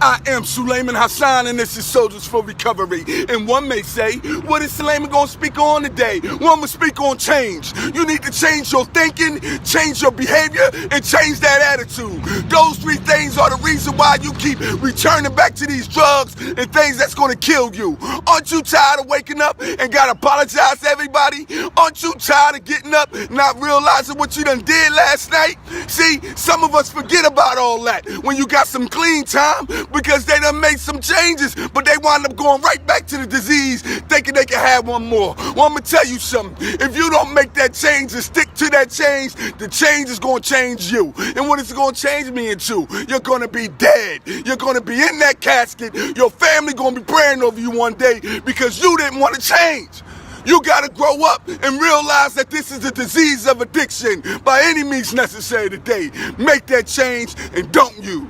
I am Suleiman Hassan, and this is Soldiers for Recovery. And one may say, what is Suleiman going to speak on today? One will speak on change. You need to change your thinking, change your behavior, and change that attitude. Those three things are the reason why you keep returning back to these drugs and things that's going to kill you. Aren't you tired of waking up and got to apologize to everybody? Aren't you tired of getting up, not realizing what you done did last night? See, some of us forget about all that when you got some clean time, because they done made some changes, but they wind up going right back to the disease, thinking they can have one more. Well, I'm gonna tell you something. If you don't make that change and stick to that change, the change is gonna change you. And what is it gonna change me into? You're gonna be dead. You're gonna be in that casket. Your family gonna be praying over you one day because you didn't want to change. You gotta grow up and realize that this is a disease of addiction by any means necessary today. Make that change and don't use.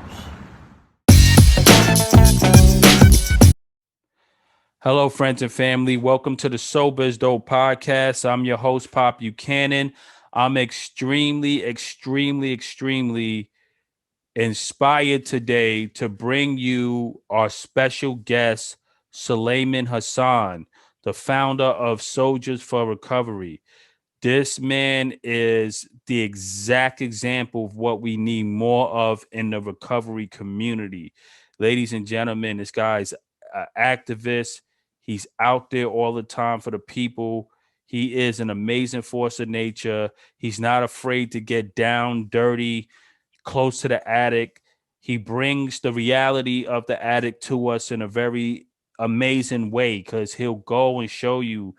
Hello, friends and family. Welcome to the Sober is Dope podcast. I'm your host, Pop Buchanan. I'm extremely inspired today to bring you our special guest, Suleiman Hassan, the founder of Soldiers for Recovery. This man is the exact example of what we need more of in the recovery community. Ladies and gentlemen, this guy's an activist. He's out there all the time for the people. He is an amazing force of nature. He's not afraid to get down, dirty, close to the addict. He brings the reality of the addict to us in a very amazing way because he'll go and show you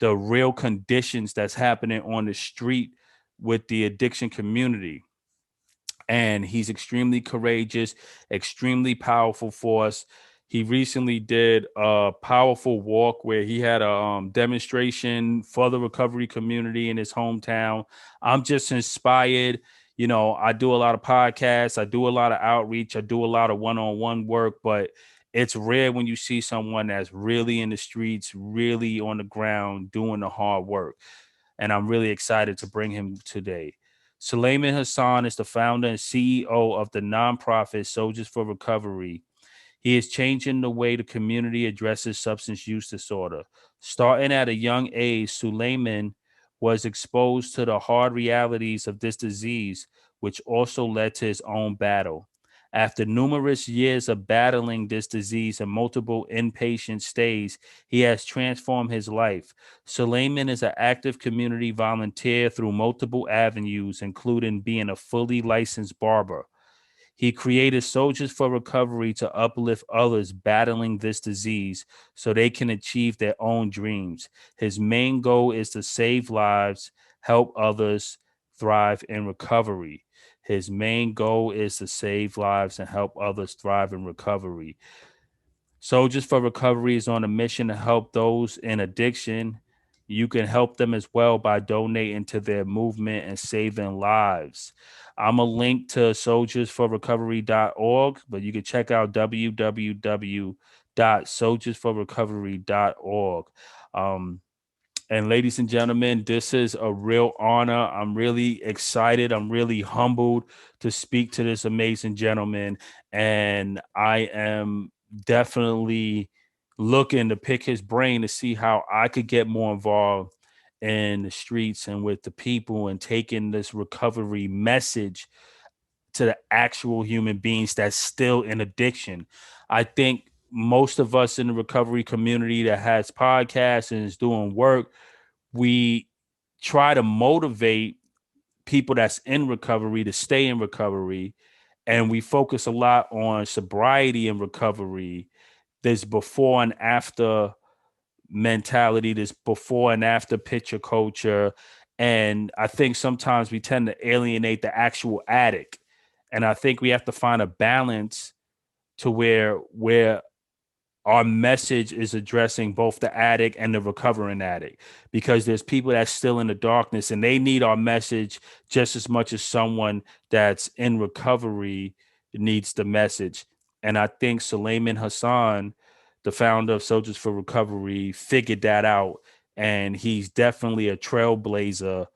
the real conditions that's happening on the street with the addiction community. And he's extremely courageous, extremely powerful force. He recently did a powerful walk where he had a demonstration for the recovery community in his hometown. I'm just inspired. You know, I do a lot of podcasts. I do a lot of outreach. I do a lot of one-on-one work, but it's rare when you see someone that's really in the streets, really on the ground, doing the hard work. And I'm really excited to bring him today. Suleiman Hassan is the founder and CEO of the nonprofit Soldiers for Recovery. He is changing the way the community addresses substance use disorder. Starting at a young age, Suleiman was exposed to the hard realities of this disease, which also led to his own battle. After numerous years of battling this disease and multiple inpatient stays, he has transformed his life. Suleiman is an active community volunteer through multiple avenues, including being a fully licensed barber. He created Soldiers for Recovery to uplift others battling this disease so they can achieve their own dreams. His main goal is to save lives, help others thrive in recovery. His main goal is to save lives and help others thrive in recovery. Soldiers for Recovery is on a mission to help those in addiction. You can help them as well by donating to their movement and saving lives. I'm a link to soldiersforrecovery.org, but you can check out www.soldiersforrecovery.org. And ladies and gentlemen, this is a real honor. I'm really excited. I'm really humbled to speak to this amazing gentleman. And I am definitely looking to pick his brain to see how I could get more involved in the streets and with the people and taking this recovery message to the actual human beings that's still in addiction. I think most of us in the recovery community that has podcasts and is doing work, we try to motivate people that's in recovery to stay in recovery. And we focus a lot on sobriety and recovery. There's before and after mentality, there's before and after picture culture. And I think sometimes we tend to alienate the actual addict. And I think we have to find a balance to where our message is addressing both the addict and the recovering addict, because there's people that's still in the darkness and they need our message just as much as someone that's in recovery needs the message. And I think Suleiman Hassan, the founder of Soldiers for Recovery, figured that out. And he's definitely a trailblazer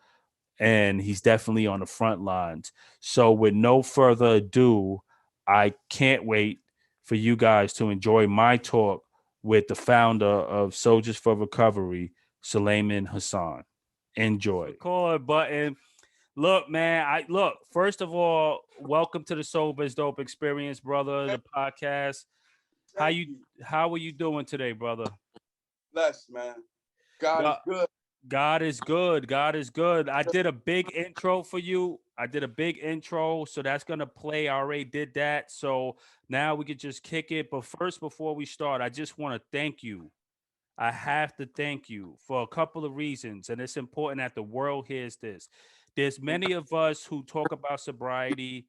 and he's definitely on the front lines. So with no further ado, I can't wait for you guys to enjoy my talk with the founder of Soldiers for Recovery, Suleiman Hassan. Enjoy. Record button. Look, man. First of all, welcome to the Sober is Dope Experience, brother. The podcast. How are you doing today, brother? Blessed, man. God is good. God is good. God is good. I did a big intro for you. So that's gonna play. I already did that. So now we could just kick it. But first, before we start, I just want to thank you. I have to thank you for a couple of reasons, and it's important that the world hears this. There's many of us who talk about sobriety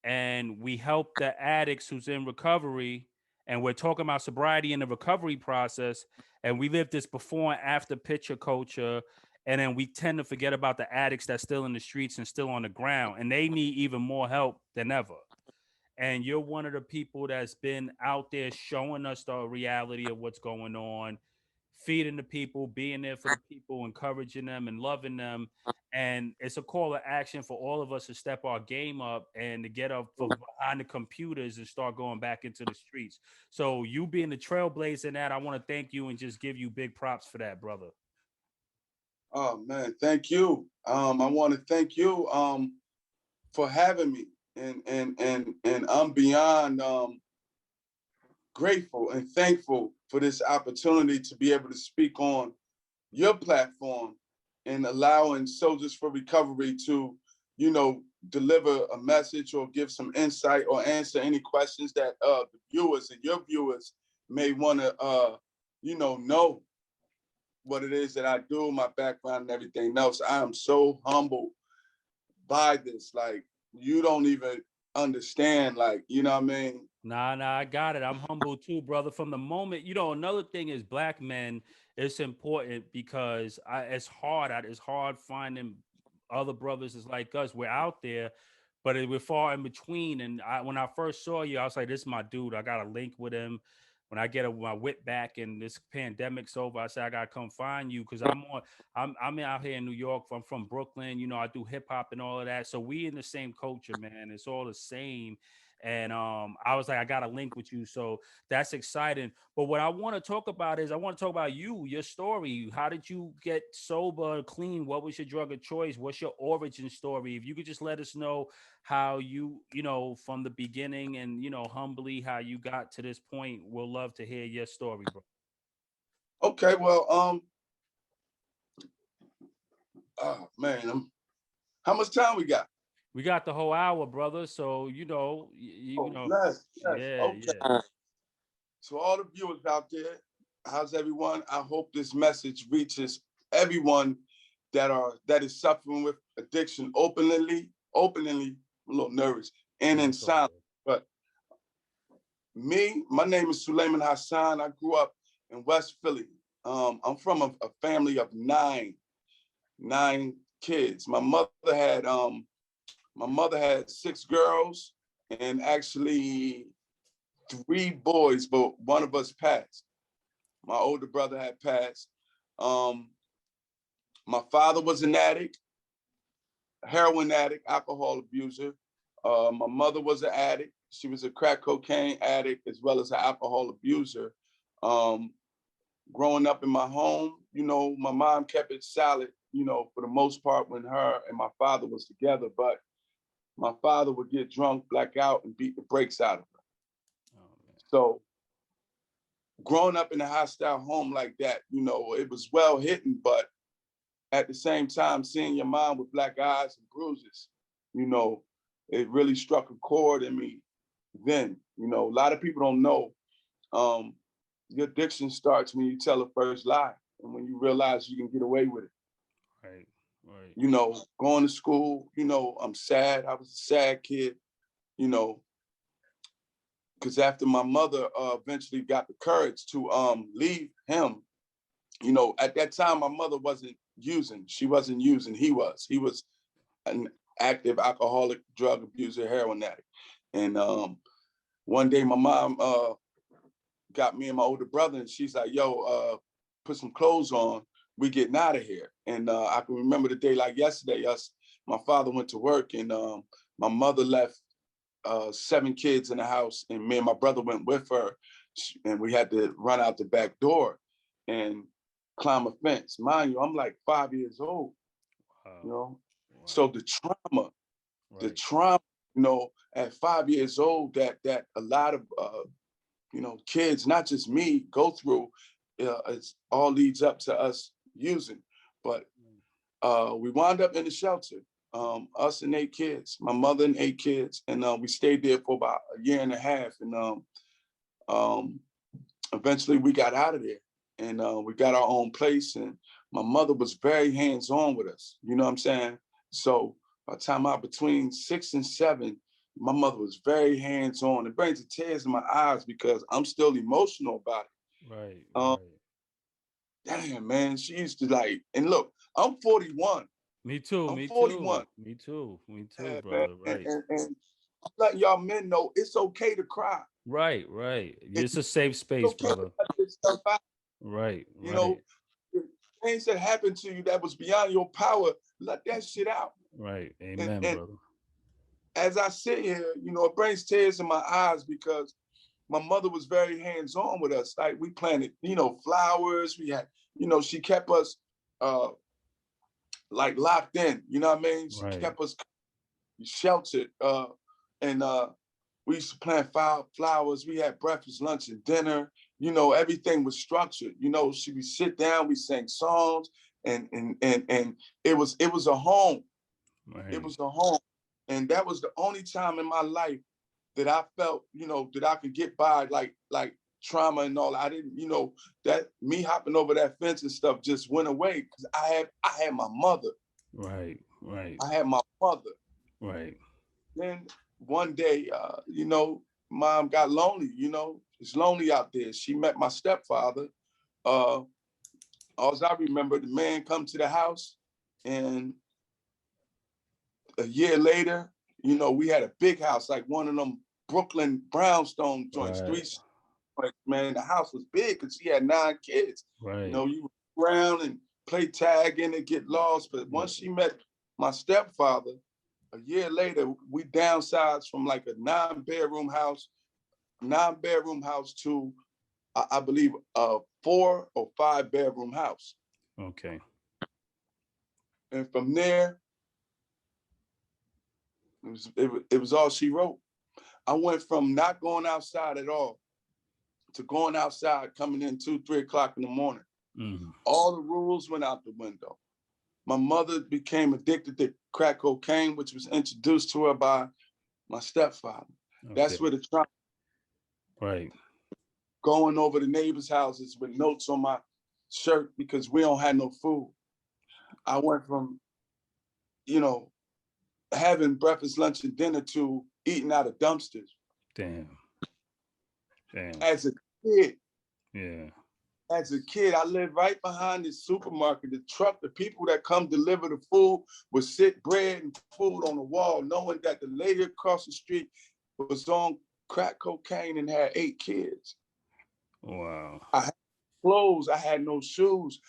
and we help the addicts who's in recovery, and we're talking about sobriety in the recovery process, and we live this before and after picture culture, and then we tend to forget about the addicts that's still in the streets and still on the ground, and they need even more help than ever. And you're one of the people that's been out there showing us the reality of what's going on, feeding the people, being there for the people, encouraging them and loving them. And it's a call to action for all of us to step our game up and to get up from behind the computers and start going back into the streets. So you being the trailblazer in that, I want to thank you and just give you big props for that, brother. Oh man, thank you. I want to thank you for having me, and I'm beyond grateful and thankful for this opportunity to be able to speak on your platform and allowing Soldiers for Recovery to, deliver a message or give some insight or answer any questions that the viewers and your viewers may want to, know what it is that I do, my background and everything else. I am so humbled by this. Like, you don't even understand, like, you know what I mean? Nah, I got it. I'm humble too, brother. From the moment, another thing is black men, it's important because it's hard. It's hard finding other brothers is like us. We're out there, but we're far in between. And when I first saw you, I was like, this is my dude. I got a link with him. When I get my whip back and this pandemic's over, I said, I gotta come find you because I'm out here in New York. I'm from Brooklyn. I do hip hop and all of that. So we in the same culture, man. It's all the same. And I was like, I got to link with you. So that's exciting. But what I want to talk about is I want to talk about you, your story. How did you get sober, clean? What was your drug of choice? What's your origin story? If you could just let us know how you, from the beginning and, humbly how you got to this point, we'll love to hear your story, bro. Okay, well, oh man, how much time we got? We got the whole hour, brother. So, Bless. yeah, Okay. yeah. So all the viewers out there, how's everyone? I hope this message reaches everyone that is suffering with addiction openly, I'm a little nervous, and in silence. But my name is Suleiman Hassan. I grew up in West Philly. I'm from a family of nine kids. My mother had 6 girls and actually 3 boys, but one of us passed. My older brother had passed. My father was an addict, a heroin addict, alcohol abuser. My mother was an addict. She was a crack cocaine addict as well as an alcohol abuser. Growing up in my home, my mom kept it solid, for the most part when her and my father was together. But my father would get drunk, black out, and beat the brakes out of her. Oh, so growing up in a hostile home like that, it was well hidden, but at the same time, seeing your mom with black eyes and bruises, it really struck a chord in me then. A lot of people don't know your addiction starts when you tell the first lie and when you realize you can get away with it. Right. Going to school, I'm sad. I was a sad kid, because after my mother eventually got the courage to leave him, at that time, my mother wasn't using. She wasn't using. He was. He was an active alcoholic, drug abuser, heroin addict. And one day my mom got me and my older brother, and she's like, yo, put some clothes on. We getting out of here. And I can remember the day like yesterday. My father went to work, and my mother left 7 kids in the house, and me and my brother went with her, and we had to run out the back door and climb a fence. Mind you, I'm like 5 years old, Wow. you know. Wow. So the trauma, Right. you know, at 5 years old, that a lot of you know, kids, not just me, go through. It all leads up to us using, but we wound up in the shelter. Us and 8 kids, my mother and 8 kids, and we stayed there for about a year and a half, and eventually we got out of there, and we got our own place, and my mother was very hands-on with us, you know what I'm saying? So by the time I'm between 6 and 7, my mother was very hands-on. It brings the tears in my eyes because I'm still emotional about it. Right. Um, Right. Damn, man, she used to like, and look, I'm 41. Me too. I'm Me 41. too. Me too. Me too, Yeah, man. brother. Right. And I'm letting y'all men know it's okay to cry. Right. Right. And It's a safe it's space, okay to brother. let this stuff out. Right. You Right. know, things that happened to you that was beyond your power, let that shit out. Right. And Amen, brother. as I sit here, you know, it brings tears in my eyes because my mother was very hands-on with us. Like we planted, you know, flowers. We had, you know, she kept us like locked in. You know what I mean? She Right. kept us sheltered. And we used to plant flowers. We had breakfast, lunch, and dinner. You know, everything was structured. You know, we sit down, we sang songs, and it was a home. It Right. was a home. And that was the only time in my life that I felt, you know, that I could get by like trauma and all. I didn't, you know, that me hopping over that fence and stuff just went away because I had my mother. Right. Right. I had my mother. Right. Then one day, you know, mom got lonely, you know, it's lonely out there. She met my stepfather. All I remember, the man come to the house, and a year later, you know, we had a big house, like one of them Brooklyn brownstone joints, Right. 3 stories, man. The house was big because she had 9 kids. You Right. know, you would around and play tag in and get lost. But once she met my stepfather, a year later, we downsized from like a 9-bedroom house to, I believe, a 4 or 5-bedroom house. Okay. And from there, it was all she wrote. I went from not going outside at all to going outside, coming in 2, 3 o'clock in the morning. Mm. All the rules went out the window. My mother became addicted to crack cocaine, which was introduced to her by my stepfather. Okay. That's where the trauma. Right. Going over to neighbors' houses with notes on my shirt because we don't have no food. I went from, you know, having breakfast, lunch, and dinner to eating out of dumpsters. Damn. Damn. As a kid, Yeah. I lived right behind the supermarket. The truck, the people that come deliver the food would sit bread and food on the wall, knowing that the lady across the street was on crack cocaine and had 8 kids. Wow. I had clothes, I had no shoes.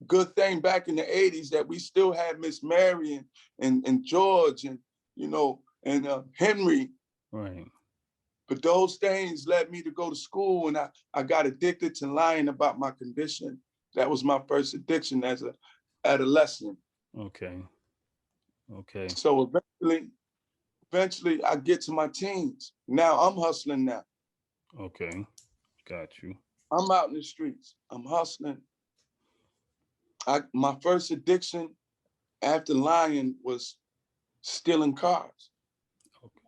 Good thing back in the 80s that we still had Miss Mary and George and, you know, and Henry. Right. But those things led me to go to school, and I got addicted to lying about my condition. That was my first addiction as a adolescent. Okay. Okay. So eventually I get to my teens. Now I'm hustling now. Okay. Got you. I'm out in the streets. I'm hustling. My first addiction after lying was stealing cars. Okay.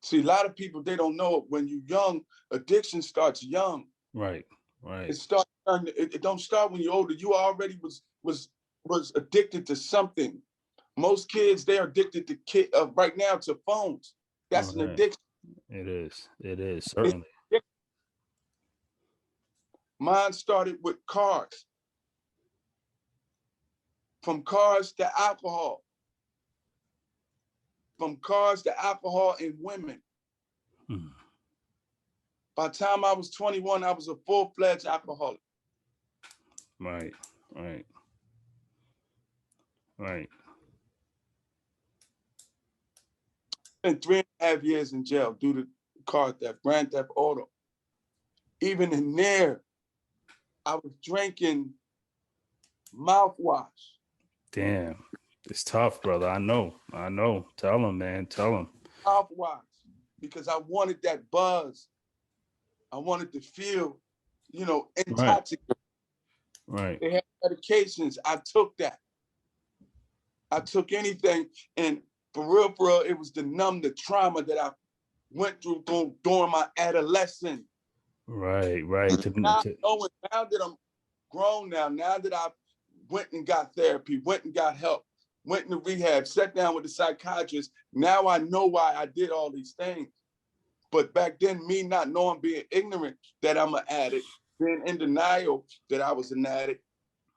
See, a lot of people, they don't know when you're young, addiction starts young. Right. Right. It don't start when you're older. You already was addicted to something. Most kids, they're addicted to right now to phones. All That's an right. addiction. It is. It is It's certainly. Mine started with cars. From cars to alcohol. From cars to alcohol and women. Mm. By the time I was 21, I was a full-fledged alcoholic. Right. Right. Right. spent 3.5 years in jail due to car theft, grand theft auto. Even in there, I was drinking mouthwash. Damn. It's tough, brother. I know. Tell him, man. Tell him. Mouthwash. Because I wanted that buzz. I wanted to feel, intoxicated. Right. They had medications. I took that. I took anything. And for real, it was to numb the trauma that I went through during my adolescence. Right. Now that I'm grown now that I went and got therapy, went and got help, went into rehab, sat down with the psychiatrist, now I know why I did all these things. But back then, me not knowing, being ignorant that I'm an addict, being in denial that I was an addict,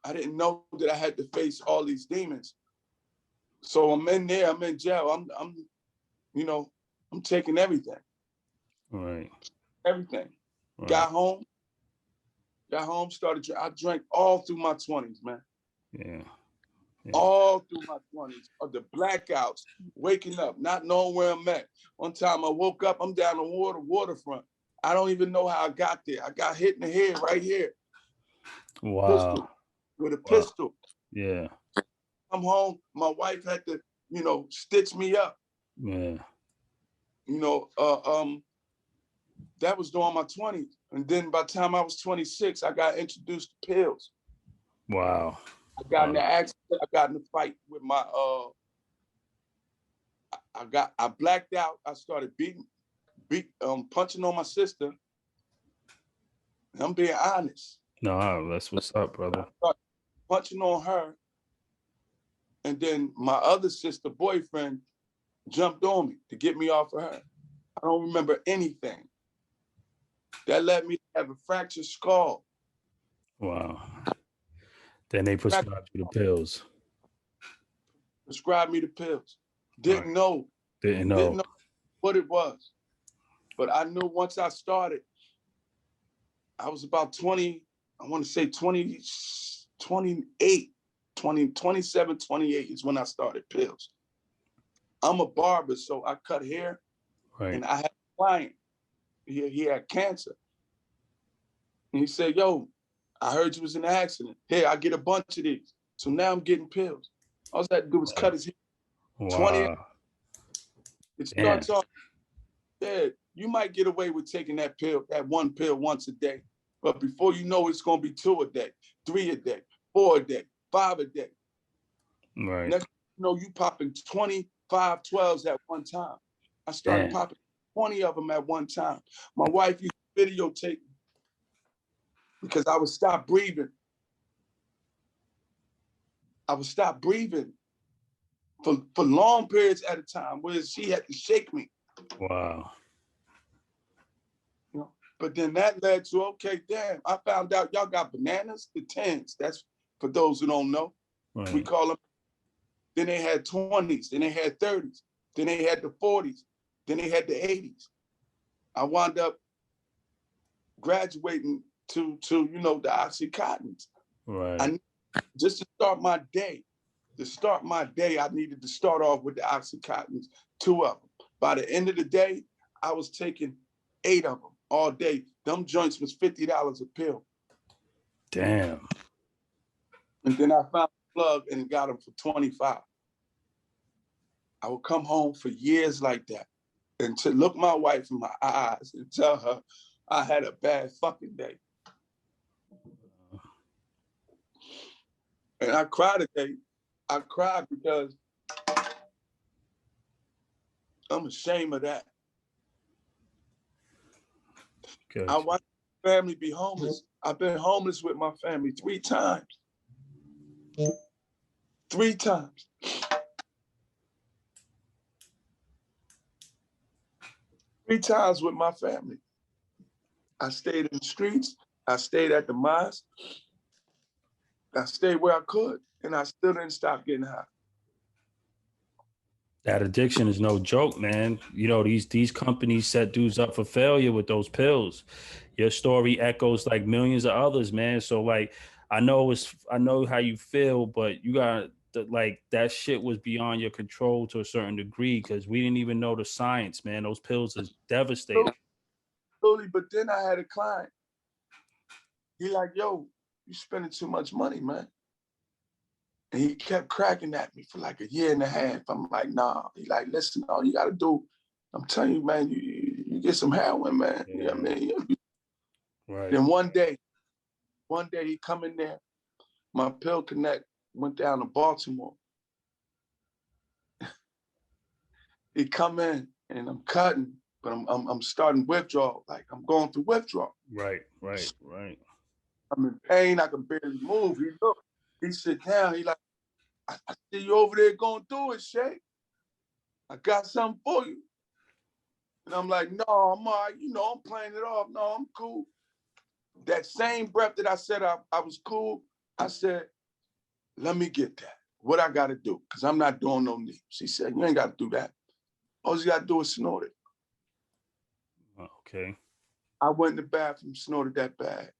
I didn't know that I had to face all these demons. So I'm in there, I'm in jail, I'm taking everything. Right. Everything. Right. Got home, I drank all through my 20s, man. Yeah. All through my 20s, of the blackouts, waking up, not knowing where I'm at. One time I woke up, I'm down the waterfront. I don't even know how I got there. I got hit in the head right here. Wow. With a pistol. Yeah. I'm home. My wife had to, stitch me up. Yeah. That was during my 20s. And then by the time I was 26, I got introduced to pills. Wow. I got in an accident. I got in a fight with my, I blacked out. I started punching on my sister. And I'm being honest. No, that's what's up, brother. I started punching on her. And then my other sister boyfriend jumped on me to get me off of her. I don't remember anything. That led me to have a fractured skull. Wow. Then they prescribed you the pills. Prescribed me the pills. Didn't know what it was. But I knew once I started, I was about 20, I want to say 20, 28, 20, 27, 28 is when I started pills. I'm a barber, so I cut hair. Right. And I had a client. He had cancer. And he said, yo, I heard you was in an accident. Hey, I get a bunch of these. So now I'm getting pills. All I had to do was cut his hair. Wow. 20. It starts off, you might get away with taking that one pill once a day. But before you know, it's going to be 2 a day, 3 a day, 4 a day, 5 a day. Right. Next you know, you popping 25 12s at one time. I started popping 20 of them at one time. My wife used to videotape me because I would stop breathing. I would stop breathing for long periods at a time, where she had to shake me. Wow. But then that led to, okay, damn, I found out y'all got bananas, the 10s. That's for those who don't know. Right. We call them. Then they had 20s, then they had 30s, then they had the 40s, then they had the 80s. I wound up graduating to the Oxycontins. Right. Just to start my day, I needed to start off with the Oxycontins, 2 of them. By the end of the day, I was taking 8 of them all day. Them joints was $50 a pill. Damn. And then I found a plug and got them for 25. I would come home for years like that and to look my wife in my eyes and tell her I had a bad fucking day. And I cried today. I cried because I'm ashamed of that. Gotcha. I watched my family be homeless. I've been homeless with my family 3 times. 3 times. 3 times with my family. I stayed in the streets. I stayed at the mosque. I stayed where I could, and I still didn't stop getting high. That addiction is no joke, man. These companies set dudes up for failure with those pills. Your story echoes like millions of others, man. So like, I know how you feel, but you gotta like that shit was beyond your control to a certain degree because we didn't even know the science, man. Those pills is devastating. Totally, but then I had a client. He like, yo, you spending too much money, man. And he kept cracking at me for like a year and a half. I'm like, nah. He like, listen, all you gotta do, I'm telling you, man, you get some heroin, man. Yeah. You know what I mean? Right. Then one day he come in there, my pill connect went down to Baltimore. He come in and I'm cutting, but I'm starting withdrawal. Like I'm going through withdrawal. Right. I'm in pain, I can barely move. He look, he sit down, he like, I see you over there going through it, Shay. I got something for you. And I'm like, no, I'm all right. You know, I'm playing it off. No, I'm cool. That same breath that I said I was cool, I said, let me get that. What I got to do? Because I'm not doing no needles. He said, you ain't got to do that. All you got to do is snort it. Okay. I went in the bathroom, snorted that bag.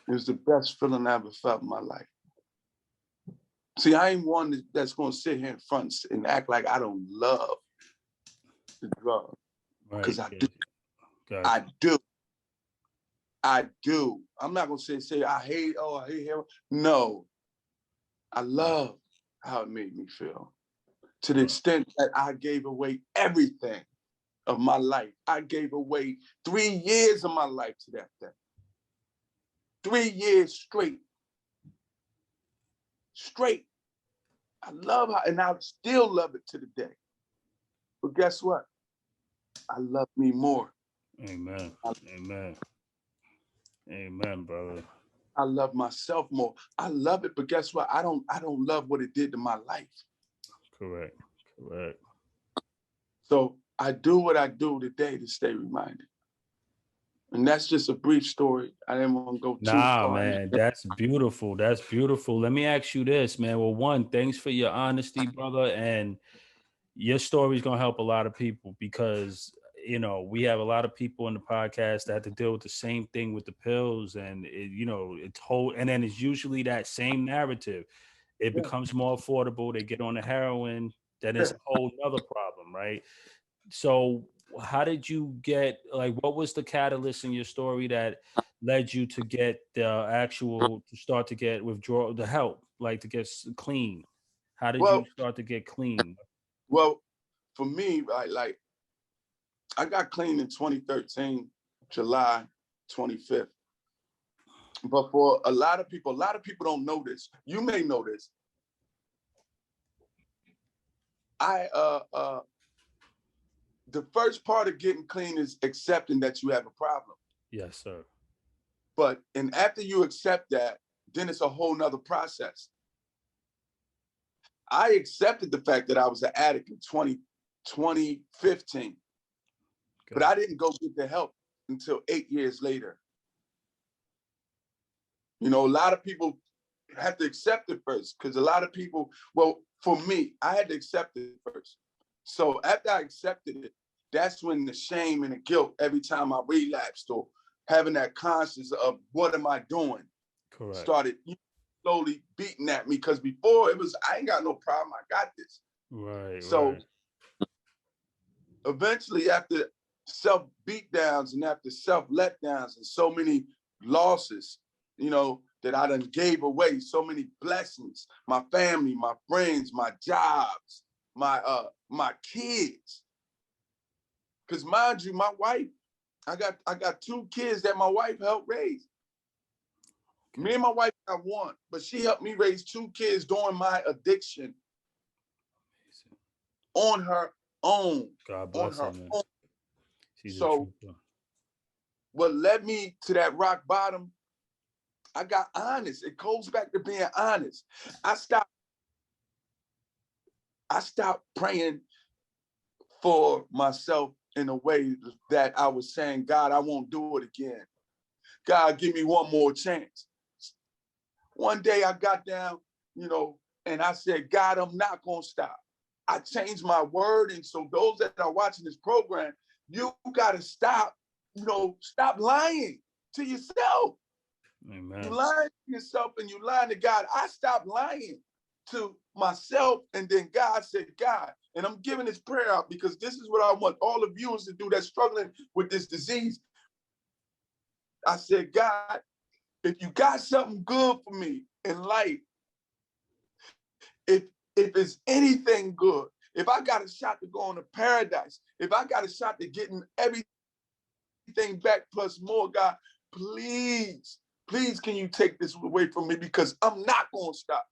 It was the best feeling I ever felt in my life. See, I ain't one that's going to sit here in front and act like I don't love the drug. Because I do. Gotcha. I do. I'm not going to say I hate heroin. No. I love how it made me feel. To the extent that I gave away everything of my life. I gave away 3 years of my life to that thing. 3 years straight. Straight. I love how, and I still love it to the day. But guess what? I love me more. Amen. Amen, brother. I love myself more. I love it, but guess what? I don't love what it did to my life. Correct. So I do what I do today to stay reminded. And that's just a brief story. I didn't want to go too far. Nah, man, that's beautiful. Let me ask you this, man. Well, one, thanks for your honesty, brother. And your story is going to help a lot of people because, you know, we have a lot of people in the podcast that have to deal with the same thing with the pills. And, and then it's usually that same narrative. It becomes more affordable. They get on the heroin. Then it's a whole other problem, right? So how did you get, like, what was the catalyst in your story that led you to get to start to get withdrawal, the help, like to get clean? How did you start to get clean? Well, for me, like I got clean in 2013, July 25th. But for a lot of people don't know this. You may know this. The first part of getting clean is accepting that you have a problem. Yes, sir. And after you accept that, then it's a whole nother process. I accepted the fact that I was an addict in 2015, but I didn't go get the help until 8 years later. You know, a lot of people have to accept it first because a lot of people, well, for me, I had to accept it first. So after I accepted it, that's when the shame and the guilt every time I relapsed or having that conscience of what am I doing started slowly beating at me because before it was, I ain't got no problem, I got this. Right. So eventually after self beatdowns and after self letdowns and so many losses, you know, that I done gave away, so many blessings, my family, my friends, my jobs, my kids. Because mind you, my wife, I got 2 kids that my wife helped raise. Me and my wife got 1, but she helped me raise 2 kids during my addiction on her own. God bless her, man. So what led me to that rock bottom, I got honest. It goes back to being honest. I stopped praying for myself in a way that I was saying, God, I won't do it again. God, give me one more chance. One day I got down, you know, and I said, God, I'm not going to stop. I changed my word. And so those that are watching this program, you got to stop lying to yourself. Amen. You lying to yourself and you lying to God. I stopped lying. to myself, and then God said, God, and I'm giving this prayer out because this is what I want all of you to do that's struggling with this disease. I said, God, if you got something good for me in life, if it's anything good, if I got a shot to go on to paradise, if I got a shot to getting everything back plus more, God, please, please, can you take this away from me, because I'm not going to stop.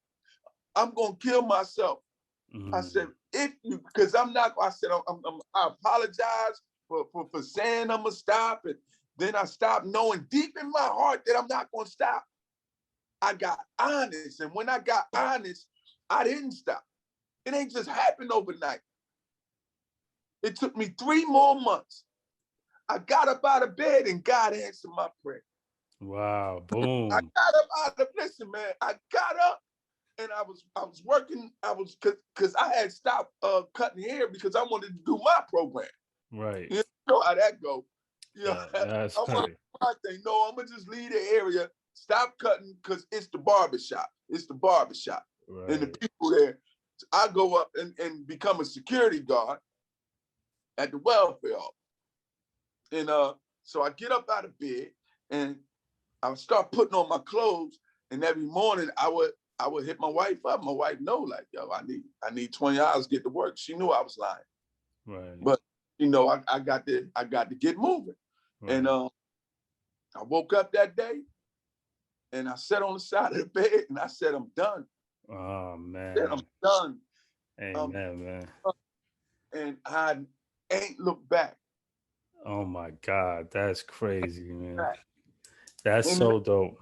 I'm going to kill myself. I said, if you, because I'm not, I said, I apologize for saying I'm going to stop. And then I stopped, knowing deep in my heart that I'm not going to stop. I got honest. And when I got honest, I didn't stop. It ain't just happened overnight. It took me 3 more months. I got up out of bed and God answered my prayer. Wow, boom. I got up out of, listen, man, I got up and I was working, because I had stopped cutting hair because I wanted to do my program. Right. You know how that go. You know, That's I want my thing. No, I'm gonna just leave the area, stop cutting, because it's the barbershop. It's the barbershop. right. And the people there. I go up and become a security guard at the welfare office. And so I get up out of bed and I would start putting on my clothes. And every morning I would hit my wife up. My wife know, like, yo, I need 20 hours to get to work. She knew I was lying. Right. But you know, I got to get moving. Right. And I woke up that day and I sat on the side of the bed and I said, I'm done. Oh man. I said, I'm done. Amen, man. And I ain't looked back. Oh my God, that's crazy, man. That's so dope.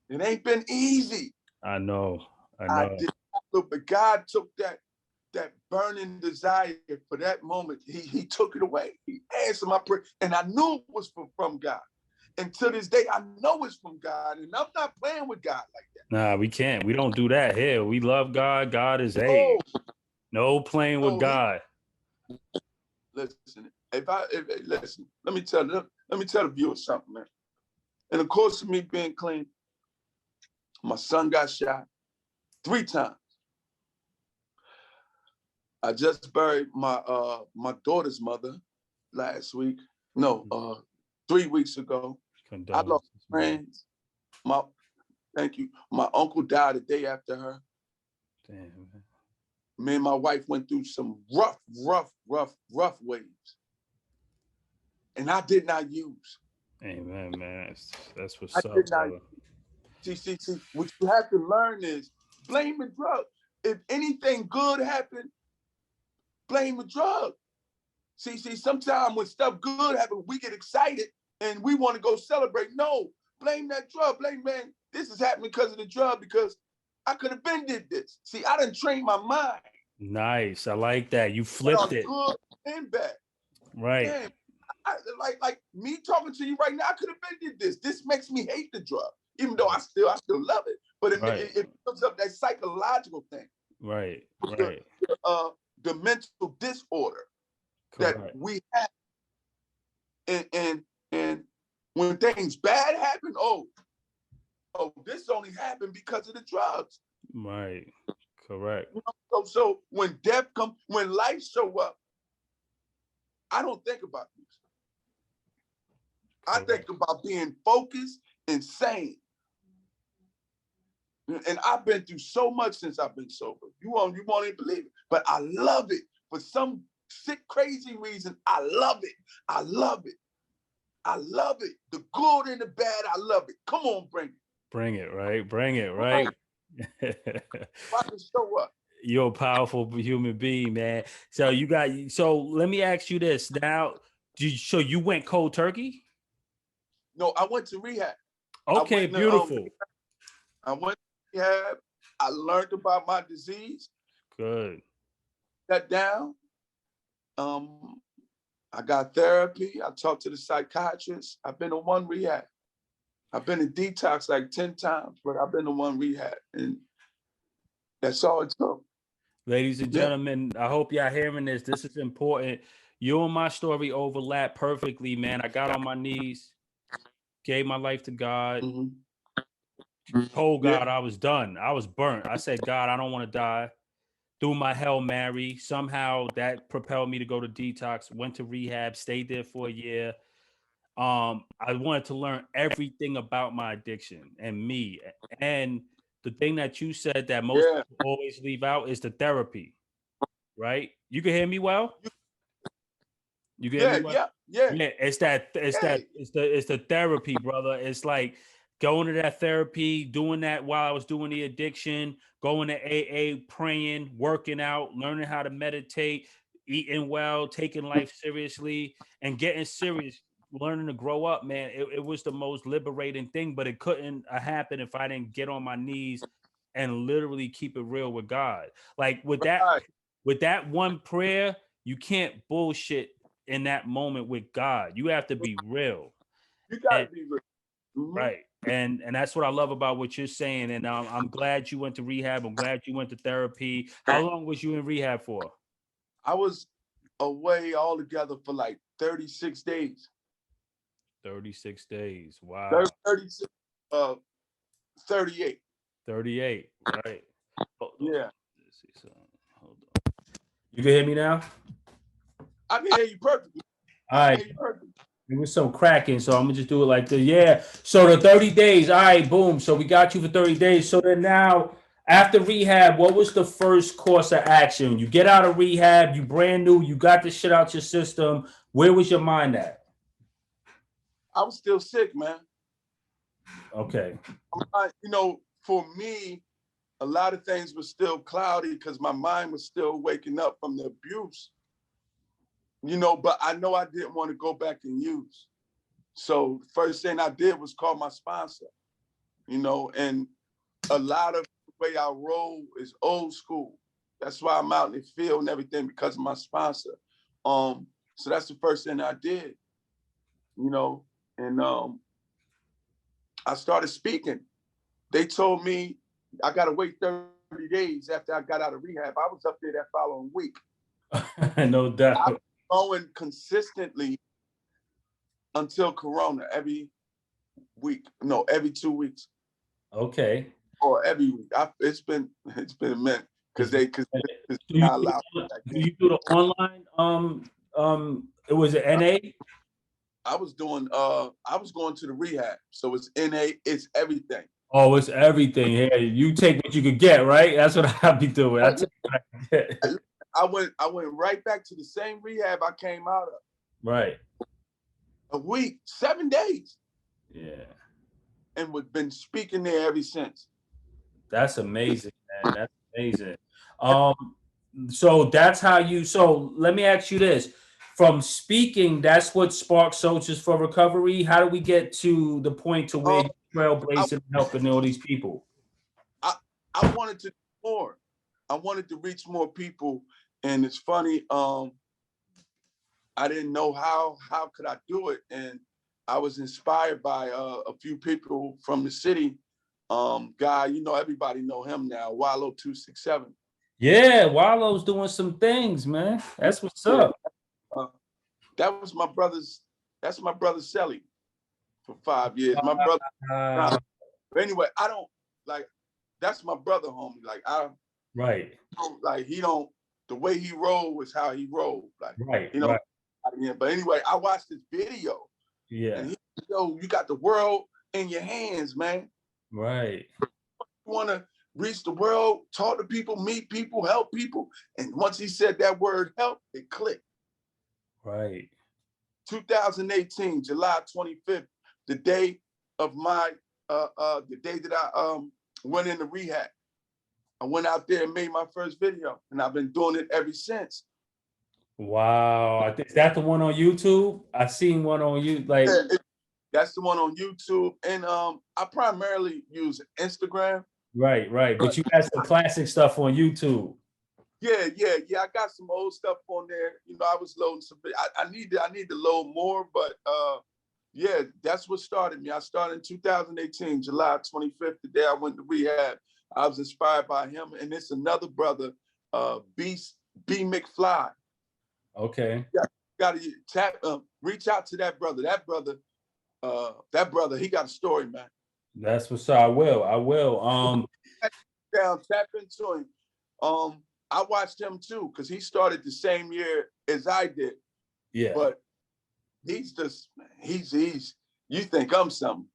It ain't been easy. I know. I did not look, but God took that burning desire for that moment. He took it away. He answered my prayer, and I knew it was from God. And to this day, I know it's from God, and I'm not playing with God like that. Nah, we can't. We don't do that here. We love God. God is no playing with God. Listen, listen, let me tell the viewers something, man. In the course of me being clean, my son got shot 3 times. I just buried my daughter's mother last week. No, 3 weeks ago. I lost friends. Thank you. My uncle died a day after her. Damn, man. Me and my wife went through some rough waves. And I did not use. Amen, man. That's what's up, brother. See, what you have to learn is blame the drug. If anything good happened, blame the drug. See, sometimes when stuff good happens, we get excited and we want to go celebrate. No, blame that drug. Blame, man, this is happening because of the drug, because I could have been did this. See, I done trained my mind. Nice. I like that. You flipped it. Good and bad. Right. Damn, like me talking to you right now, I could have been did this. This makes me hate the drug, even though I still love it. But it builds up that psychological thing. Right. The mental disorder Correct. that we have. And when things bad happen, oh, this only happened because of the drugs. Right. Correct. You know, so when death comes, when life show up, I don't think about this. I think about being focused and sane. And I've been through so much since I've been sober. You won't even believe it. But I love it. For some sick, crazy reason, I love it. I love it. I love it. The good and the bad, I love it. Come on, bring it. Bring it, right? Bring it, right? If I can show up. You're a powerful human being, man. So let me ask you this. Now, so you went cold turkey? No, I went to rehab. Okay, beautiful. I went to rehab. I learned about my disease. Good. Got down. I got therapy. I talked to the psychiatrist. I've been to 1 rehab. I've been in detox like 10 times, but I've been to 1 rehab. And that's all it took. Ladies and gentlemen, I hope y'all hearing this. This is important. You and my story overlap perfectly, man. I got on my knees, gave my life to God. told God I was done. I was burnt. I said, God, I don't want to die. Through my Hail Mary, somehow that propelled me to go to detox, went to rehab, stayed there for a year. I wanted to learn everything about my addiction and me. And the thing that you said that most Yeah. people always leave out is the therapy, right? You can hear me well? You can hear me well? Yeah. Yeah, it's the therapy, brother. It's like going to that therapy, doing that while I was doing the addiction, going to AA, praying, working out, learning how to meditate, eating well, taking life seriously, and getting serious, learning to grow up, man. It was the most liberating thing, but it couldn't happen if I didn't get on my knees and literally keep it real with God. Like Right. with that one prayer, you can't bullshit in that moment with God. You have to be real. You got to And be real. Mm-hmm. right. And that's what I love about what you're saying. And I'm glad you went to rehab. I'm glad you went to therapy. How long was you in rehab for? I was away altogether for like 36 days. 36 days. Wow. 36, 38. 38. Right. Hold on. Yeah. Let's see something. Hold on. You can hear me now? I can hear you perfectly. All I right. can hear you perfectly. It was some cracking, so I'm gonna just do it like this. Yeah. So the 30 days, all right, boom. So we got you for 30 days. So then now, after rehab, what was the first course of action? You get out of rehab, you brand new, you got the shit out your system. Where was your mind at? I was still sick, man. Okay. For me, a lot of things were still cloudy because my mind was still waking up from the abuse. But I know I didn't want to go back and use. So the first thing I did was call my sponsor, and a lot of the way I roll is old school. That's why I'm out in the field and everything because of my sponsor. So that's the first thing I did, and I started speaking. They told me I got to wait 30 days after I got out of rehab. I was up there that following week. No doubt. I was going consistently until Corona every week. No, every 2 weeks. Okay. Or every week. It's been a minute because Do you do the online? It was an NA. I was going to the rehab, so it's NA. It's everything. Oh, it's everything. Yeah, you take what you could get, right? That's what I be doing. I went right back to the same rehab I came out of. Right. A week, 7 days. Yeah. And we've been speaking there ever since. That's amazing, man. That's amazing. So that's how so let me ask you this. From speaking, that's what sparked Soldiers for Recovery. How do we get to the point to where you're trailblazing and helping all these people? I wanted to do more. I wanted to reach more people. And it's funny, I didn't know how could I do it. And I was inspired by a few people from the city. Guy, everybody know him now, Wallow 267. Yeah, Wallow's doing some things, man. That's what's up. That's my brother's Selly for 5 years. My brother. But anyway, I don't like. That's my brother, homie. Like right. He don't. The way he roll is how he roll. Like right. Right. But anyway, I watched this video. Yeah. And you got the world in your hands, man. Right. You want to reach the world, talk to people, meet people, help people. And once he said that word help, it clicked. Right. 2018, July 25th, the day of my the day that I went into rehab. I went out there and made my first video, and I've been doing it ever since. Wow. Is that the one on YouTube? I seen one on you. Like that's the one on YouTube. And I primarily use Instagram. Right. But you got some classic stuff on YouTube. Yeah. I got some old stuff on there. I was loading some. I need to load more, but yeah, that's what started me. I started in 2018, July 25th, the day I went to rehab. I was inspired by him, and it's another brother, B McFly. Okay. Got to reach out to that brother. That brother, he got a story, man. That's what's up. I will. I will. Down, tap into him. I watched him too because he started the same year as I did, Yeah. but he's you think I'm something.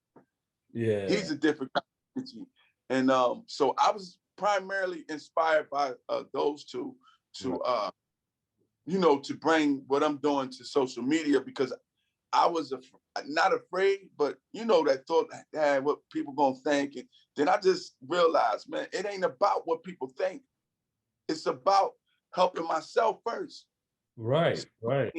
Yeah. He's a different kind of energy. And so I was primarily inspired by those two to to bring what I'm doing to social media, because I was not afraid, but that thought, what people gonna think. And then I just realized, man, it ain't about what people think. It's about helping myself first. Right. Right.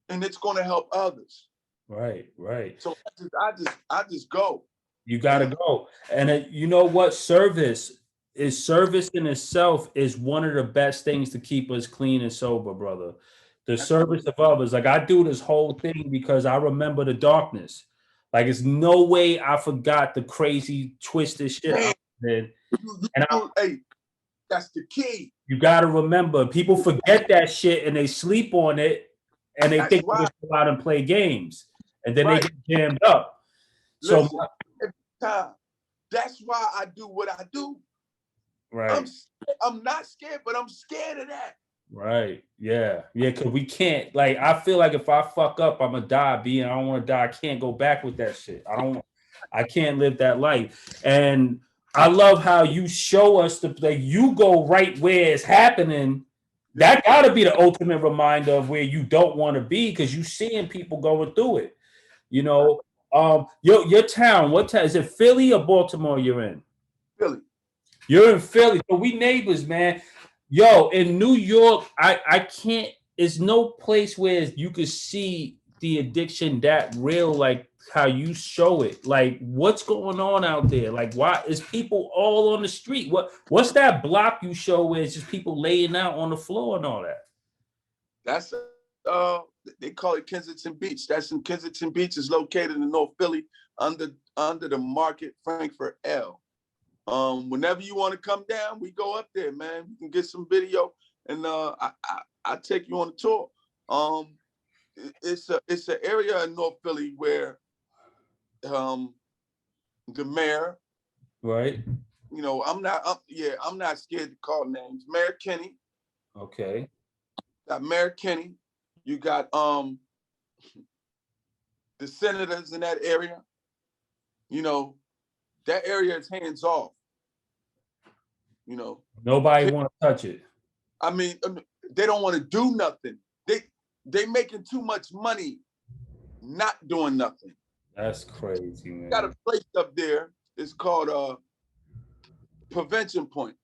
And it's gonna help others. Right. Right. So I just go. You got to go. And you know what? Service in itself is one of the best things to keep us clean and sober, brother. The service of others. Like, I do this whole thing because I remember the darkness. Like, it's no way I forgot the crazy, twisted shit I did. And Hey, that's the key. you got to remember, people forget that shit and they sleep on it and they think they just go out and play games. And then they get jammed up. So, listen, every time. That's why I do what I do. right. I'm not scared, but I'm scared of that. Right. Yeah. Yeah. Cause we can't, like, I feel like if I fuck up, I'm gonna die. I don't want to die. I can't go back with that shit. I can't live that life. And I love how you show us you go right where it's happening. That gotta be the ultimate reminder of where you don't want to be, because you seeing people going through it. Your town, what town is it? Philly or Baltimore you're in? Philly. You're in Philly. So we neighbors, man. Yo, in New York, I can't, it's no place where you could see the addiction that real, like how you show it. Like, what's going on out there? Like, why is people all on the street? What's that block you show where it's just people laying out on the floor and all that? That's they call it Kensington Beach. That's in Kensington Beach. Is located in North Philly, under the Market, Frankfurt L. Whenever you want to come down, we go up there, man. We can get some video, and I take you on a tour. It's an area in North Philly where the mayor, Right. I'm not scared to call names. Mayor Kenny. Okay. Got Mayor Kenny. You got the senators in that area. That area is hands off. Nobody want to touch it. I mean, they don't want to do nothing. They making too much money not doing nothing. That's crazy, man. Got a place up there. It's called Prevention Point,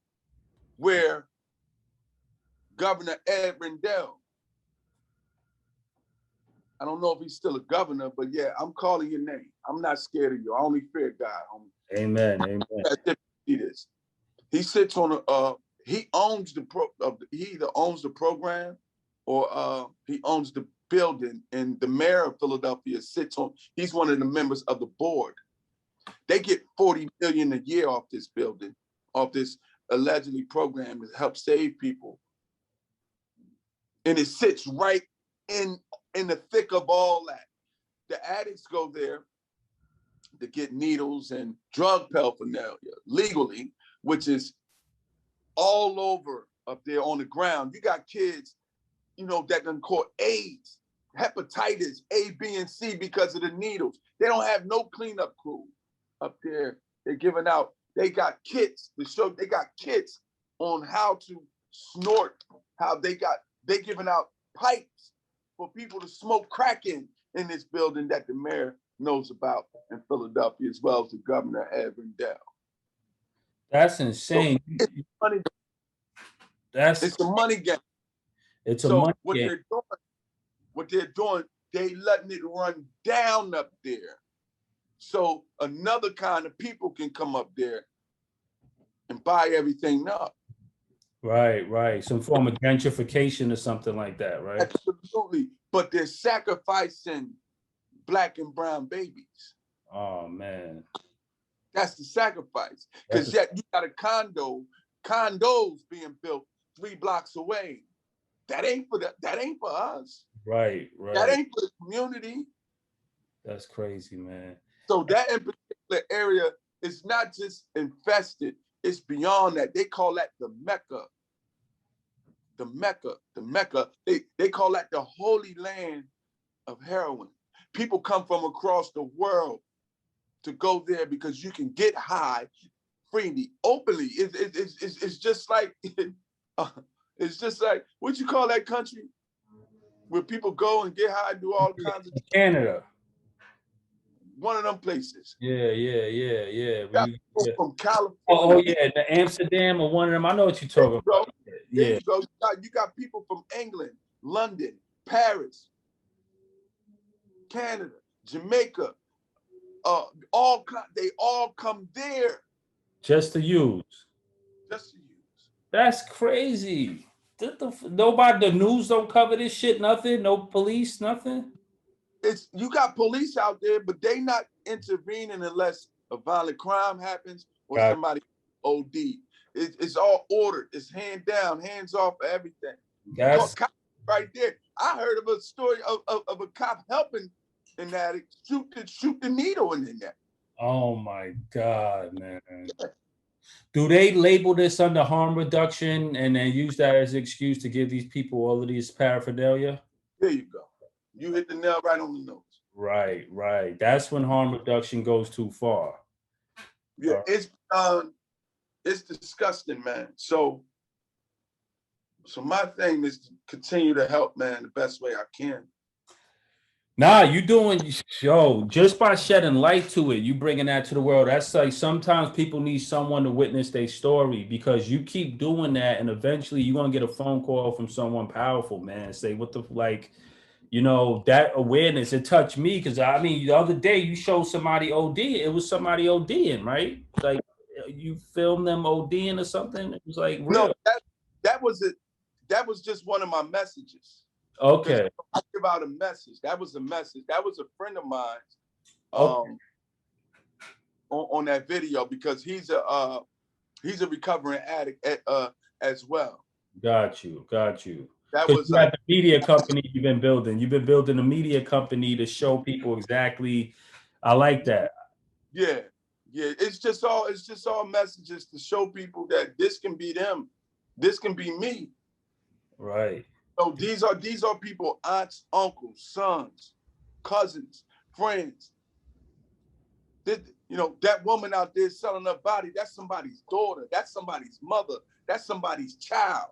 where Governor Ed Rendell, I don't know if he's still a governor, but yeah, I'm calling your name. I'm not scared of you. I only fear God, homie. Amen. Amen. He sits on he owns he either owns the program or he owns the building, and the mayor of Philadelphia he's one of the members of the board. They get $40 million a year off this building, off this allegedly program to help save people. And it sits right in the thick of all that. The addicts go there to get needles and drug paraphernalia legally, which is all over up there on the ground. You got kids, that done caught AIDS, hepatitis A, B, and C because of the needles. They don't have no cleanup crew up there. They're giving out, they got kits to show, they got kits on how to snort, they giving out pipes for people to smoke crack in this building that the mayor knows about in Philadelphia, as well as the governor, Ed Rendell. That's insane. So it's a money game. It's a money what game. They're doing, they letting it run down up there. So another kind of people can come up there and buy everything up. Right. Some form of gentrification or something like that, right? Absolutely. But they're sacrificing Black and brown babies. Oh, man. That's the sacrifice. Because yet you got condos being built 3 blocks away. That ain't for us. Right. That ain't for the community. That's crazy, man. So that in particular area is not just infested, it's beyond that. They call that the Mecca. The Mecca, the Mecca. They call that the holy land of heroin. People come from across the world to go there because you can get high freely, openly. It's just like it's just like, what you call that country where people go and get high and do all kinds of Canada. one of them places. Yeah. Got people Yeah. from California. Oh yeah, the Amsterdam or one of them. I know what you're talking about. There Yeah. you go. You got people from England, London, Paris, Canada, Jamaica. They all come there Just to use. just to use. That's crazy. Nobody, the news don't cover this shit. Nothing. No police. Nothing. You got police out there, but they not intervening unless a violent crime happens or somebody OD. It's all ordered. It's hand down, hands off, everything. Cop right there. I heard of a story of a cop helping an addict shoot the needle in there. Oh my God, man. Do they label this under harm reduction and then use that as an excuse to give these people all of these paraphernalia? There you go. You hit the nail right on the nose. Right. That's when harm reduction goes too far. Yeah, it's disgusting, man. So my thing is to continue to help, man, the best way I can. Nah, you doing, just by shedding light to it, you bringing that to the world. That's like sometimes people need someone to witness their story because you keep doing that and eventually you're going to get a phone call from someone powerful, man. Say, what the, like, that awareness, it touched me because, I mean, the other day you showed somebody OD. It was somebody ODing, right? Like, you filmed them ODing or something? It was like real. No, that was just one of my messages. Okay. I give out a message. That was a message. That was a friend of mine on that video because he's a recovering addict as well. Got you. That was you got the media company you've been building. You've been building a media company to show people exactly. I like that. Yeah. It's just all messages to show people that this can be them. This can be me. Right. So these are people, aunts, uncles, sons, cousins, friends. That woman out there selling her body, that's somebody's daughter, that's somebody's mother, that's somebody's child.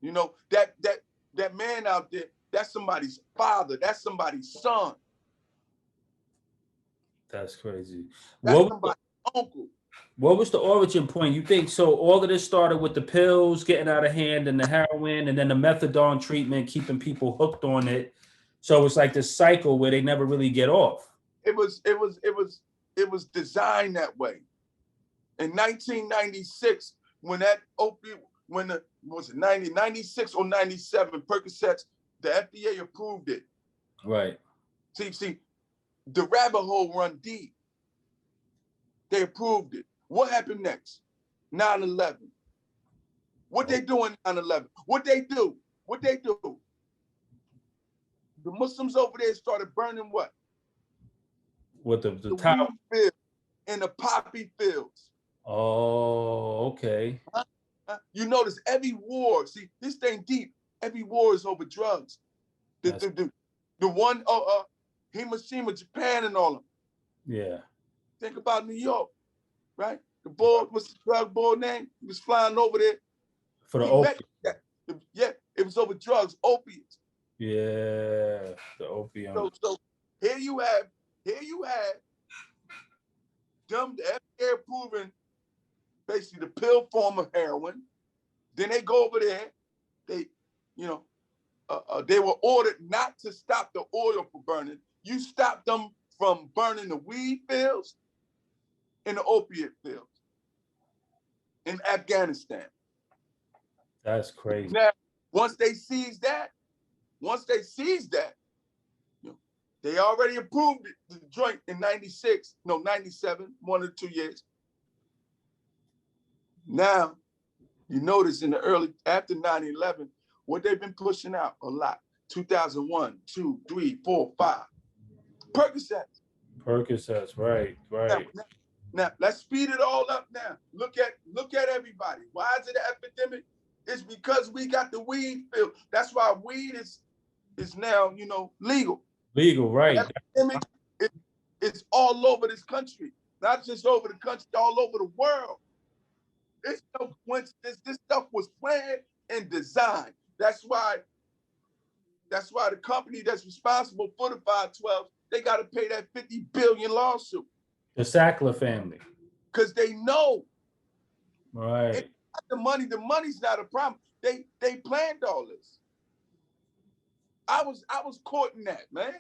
That man out there, that's somebody's father, that's somebody's son. That's crazy. That's somebody's uncle. What was the origin point? You think so? All of this started with the pills getting out of hand and the heroin, and then the methadone treatment keeping people hooked on it. So it's like this cycle where they never really get off. It was designed that way. In 1996, when that opioid, was it 96 or 97 Percocets, the FDA approved it. Right. See, the rabbit hole run deep. They approved it. What happened next? 9/11. What they do in 9/11? What they do? The Muslims over there started burning what? What the wheat field and the poppy fields. Oh, okay. You notice every war, see, this thing deep, every war is over drugs. The one, Hiroshima, Japan and all of them. Yeah. Think about New York, right? The boy, what's the drug boy name? He was flying over there. For the opiates. Yeah, it was over drugs, opiates. Yeah, the opium. So here you have them, the FDA approving basically the pill form of heroin. Then they go over there. They were ordered not to stop the oil from burning. You stop them from burning the weed fields and the opiate fields in Afghanistan. That's crazy. Now, once they seize that, they already approved the joint in 97, 1 or 2 years. Now, you notice in the after 9/11, what they've been pushing out a lot, 2001, 2, 3, 4, 5, Percocets. Percocets, right, right. Now, let's speed it all up now. Look at everybody. Why is it an epidemic? It's because we got the weed field. That's why weed is now, legal. Legal, right. Epidemic is all over this country. Not just over the country, all over the world. It's no coincidence. This stuff was planned and designed. That's why the company that's responsible for the 512, they got to pay that $50 billion lawsuit. The Sackler family. Because they know. Right. The money's not a problem. They planned all this. I was caught in that, man.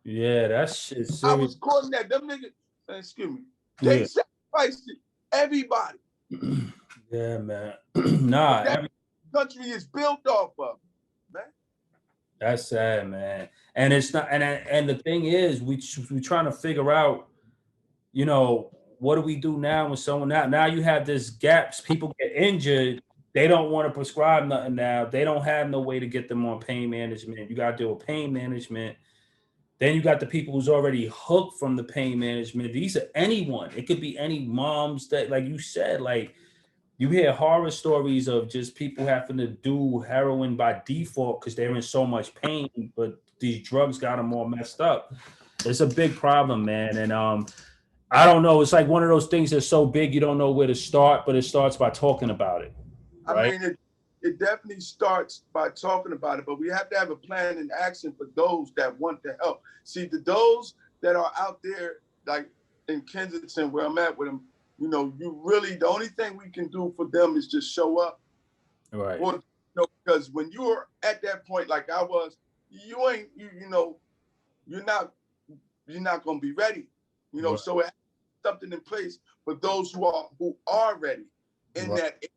Yeah, that shit serious. I was caught in that. Them niggas, excuse me, they sacrificed it. Everybody. Yeah, man. Nah, every country is built off of, man. That's sad, man. And it's not. And the thing is, we trying to figure out, what do we do now when someone now you have this gaps, people get injured, they don't want to prescribe nothing now. They don't have no way to get them on pain management. You got to deal with pain management. Then you got the people who's already hooked from the pain management. These are anyone. It could be any moms that, like you said, like you hear horror stories of just people having to do heroin by default because they're in so much pain, but these drugs got them all messed up. It's a big problem, man. And I don't know. It's like one of those things that's so big you don't know where to start, but it starts by talking about it. Right? I mean, it definitely starts by talking about it, but we have to have a plan and action for those that want to help. See, those that are out there, like in Kensington, where I'm at with them, you really, the only thing we can do for them is just show up. Right. Or, because when you're at that point, like I was, you're not going to be ready. Right. So it has something in place for those who are ready in Right. that area.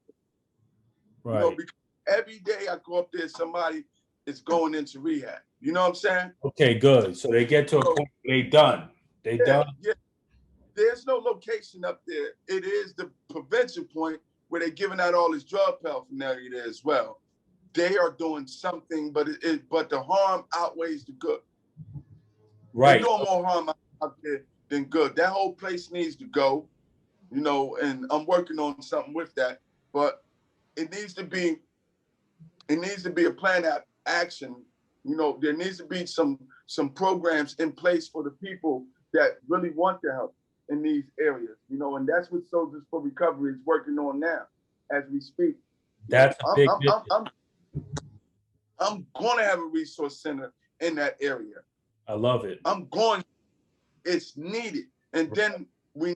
Right. Because every day I go up there, somebody is going into rehab. You know what I'm saying? Okay, good. So they get to a point where they done. They done. Yeah. There's no location up there. It is the prevention point where they're giving out all this drug paraphernalia there as well. They are doing something, but the harm outweighs the good. Right. They're doing more harm out there than good. That whole place needs to go, and I'm working on something with that. But it needs to be a plan of action. There needs to be some programs in place for the people that really want to help in these areas, and that's what Soldiers for Recovery is working on now as we speak. That's a big I'm going to have a resource center in that area. I love it. It's needed. And then we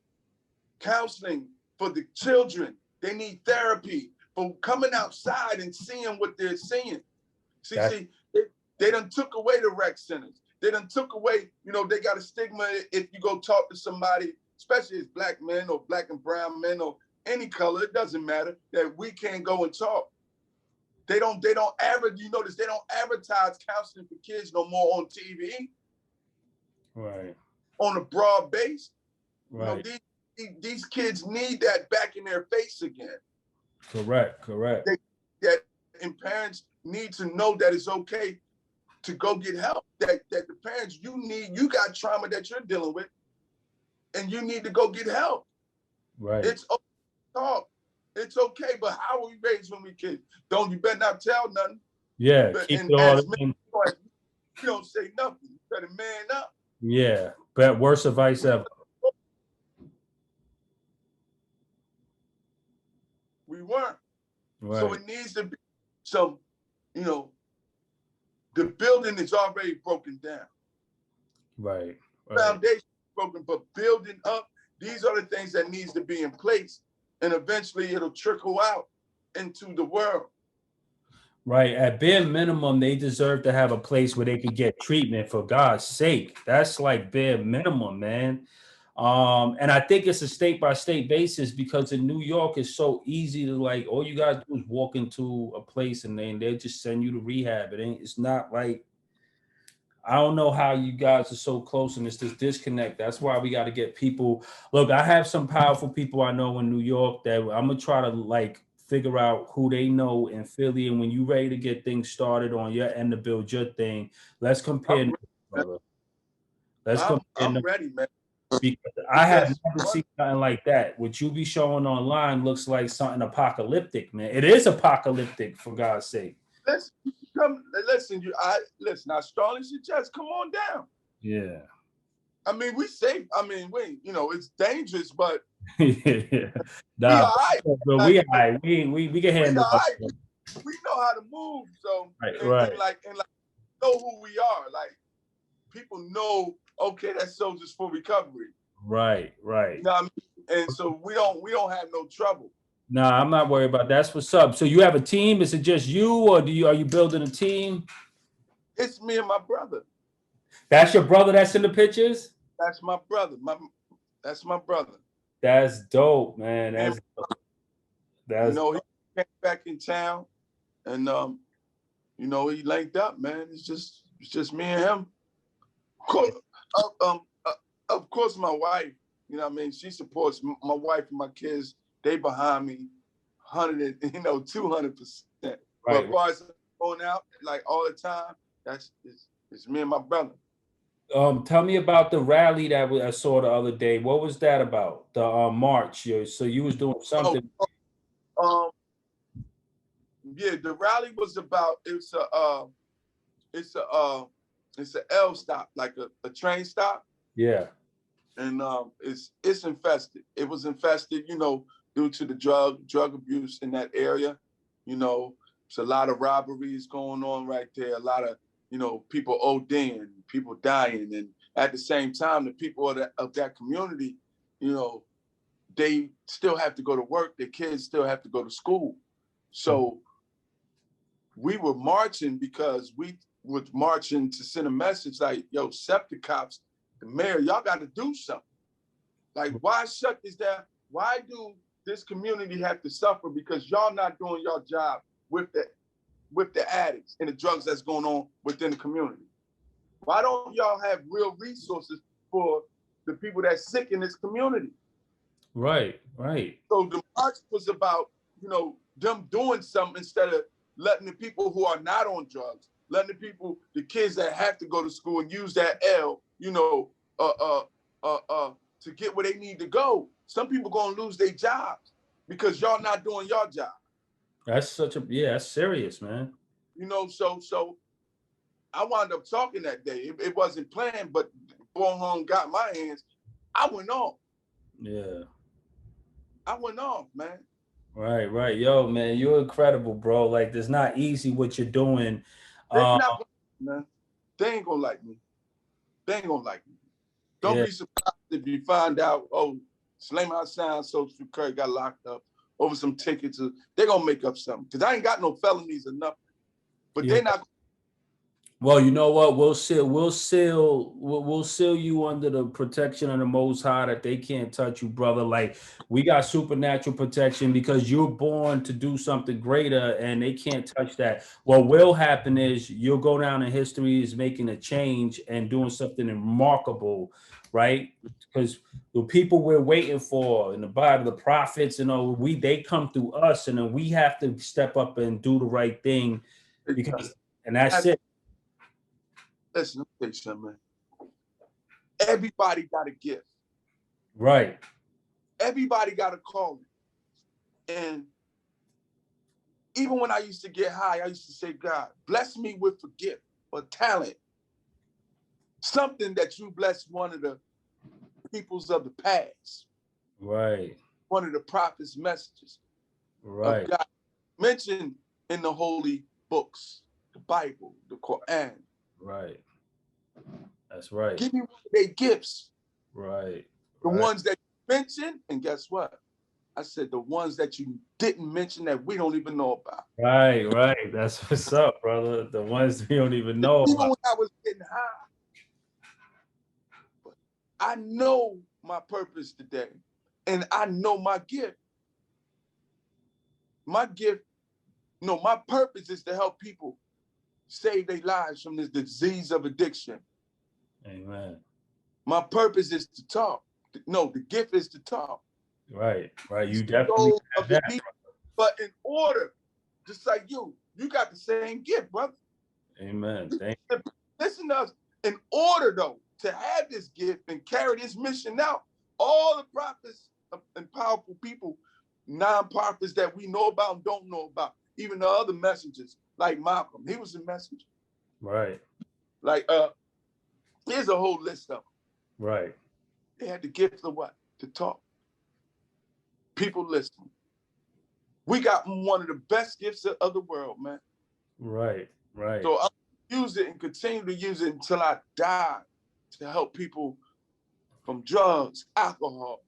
keep for the children. They need therapy for coming outside and seeing what they're seeing. See, they done took away the rec centers. They done took away, they got a stigma if you go talk to somebody, especially as black men or black and brown men or any color, it doesn't matter, that we can't go and talk. They don't notice they don't advertise counseling for kids no more on TV. Right. On a broad base. Right. These kids need that back in their face again. Correct. And parents need to know that it's okay to go get help. That the parents, you got trauma that you're dealing with, and you need to go get help. Right. It's okay to talk. It's okay, but how are we raised when we kids? You better not tell nothing. Yeah, keep it all men, you don't say nothing. You better man up. Yeah, but worst advice ever. We weren't. Right. So it needs to be some, the building is already broken down. Right. Foundation broken, but building up, these are the things that needs to be in place. And eventually it'll trickle out into the world. Right. At bare minimum, they deserve to have a place where they could get treatment, for God's sake. That's like bare minimum, man. And I think it's a state by state basis, because in New York it's so easy to, like, all you gotta do is walk into a place and they just send you to rehab. It's not like, I don't know how you guys are so close and it's this disconnect. That's why we got to get people. Look, I have some powerful people I know in New York that I'm gonna try to like figure out who they know in Philly. And when you're ready to get things started on your end to build your thing, let's compare notes, brother. Let's come in. I'm ready, man. Because I have never seen something like that. What you be showing online looks like something apocalyptic, man. It is apocalyptic, for God's sake. Listen. I strongly suggest come on down. Yeah. I mean, we safe. I mean, it's dangerous, but Yeah. we all right. But we all right. We can handle it. We know how to move, so right. And know who we are. Like people know, okay, that's Soldiers for Recovery. Right. You know what I mean? And so we don't have no trouble. Nah, I'm not worried about that. That's what's up. So you have a team? Is it just you, or are you building a team? It's me and my brother. That's your brother that's in the pictures? That's my brother. That's my brother. That's dope, man. That's dope. He came back in town, and he linked up, man. It's just me and him. Of course, my wife. You know what I mean? She supports my wife and my kids. They behind me, 200%. Right. But as far as going out like all the time, it's me and my brother. Tell me about the rally that I saw the other day. What was that about? The march. So you was doing something. Yeah, the rally was about. It's a L stop, like a train stop. Yeah. And it's infested. It was infested, due to the drug abuse in that area. It's a lot of robberies going on right there. A lot of people ODing, people dying, and at the same time, the people of that community, they still have to go to work. Their kids still have to go to school. So we were marching because we were marching to send a message like, yo, septic cops, the mayor, y'all got to do something. Like, why shut this down? Why do this community have to suffer because y'all not doing your job with the addicts and the drugs that's going on within the community? Why don't y'all have real resources for the people that's sick in this community? Right. So the march was about, them doing something instead of letting the people who are not on drugs, letting the kids that have to go to school and use that L, to get where they need to go. Some people gonna lose their jobs because y'all not doing your job. That's that's serious, man. So I wound up talking that day. It wasn't planned, but Bullhorn got my hands. I went off. Yeah. I went off, man. Right. Yo, man, you're incredible, bro. Like, it's not easy what you're doing. Man. They ain't gonna like me. Don't be surprised if you find out, Suleiman Hassan, Social Curry got locked up over some tickets. They're gonna make up something because I ain't got no felonies or nothing. But they're not. Well, you know what? We'll seal you under the protection of the Most High that they can't touch you, brother. Like, we got supernatural protection because you're born to do something greater and they can't touch that. What will happen is you'll go down in history as making a change and doing something remarkable, right? Because the people we're waiting for in the Bible, the prophets, they come through us, and then we have to step up and do the right thing and that's it. Listen, let me tell you something, man. Everybody got a gift. Right. Everybody got a calling. And even when I used to get high, I used to say, God, bless me with a gift or talent. Something that you blessed one of the peoples of the past. Right. One of the prophets' messages. Right. Of God mentioned in the holy books, the Bible, the Quran. Right. That's right. Give me one of their gifts. Right. The ones that you mentioned, and guess what? I said the ones that you didn't mention that we don't even know about. Right. That's what's up, brother. The ones we don't even know about. Even when I was getting high. But I know my purpose today, and I know my gift. My purpose is to help people save their lives from this disease of addiction. Amen. My purpose is to talk. No, the gift is to talk. Right. You definitely have that. But in order, just like you got the same gift, brother. Amen. Listen to us. In order, though, to have this gift and carry this mission out. All the prophets and powerful people, non-prophets that we know about and don't know about, even the other messengers, like Malcolm, he was a messenger. Right. Like, here's a whole list of them. Right. They had the gift of what? To talk. People listen. We got one of the best gifts of the world, man. Right. Right. So I'll use it and continue to use it until I die to help people from drugs, alcohol,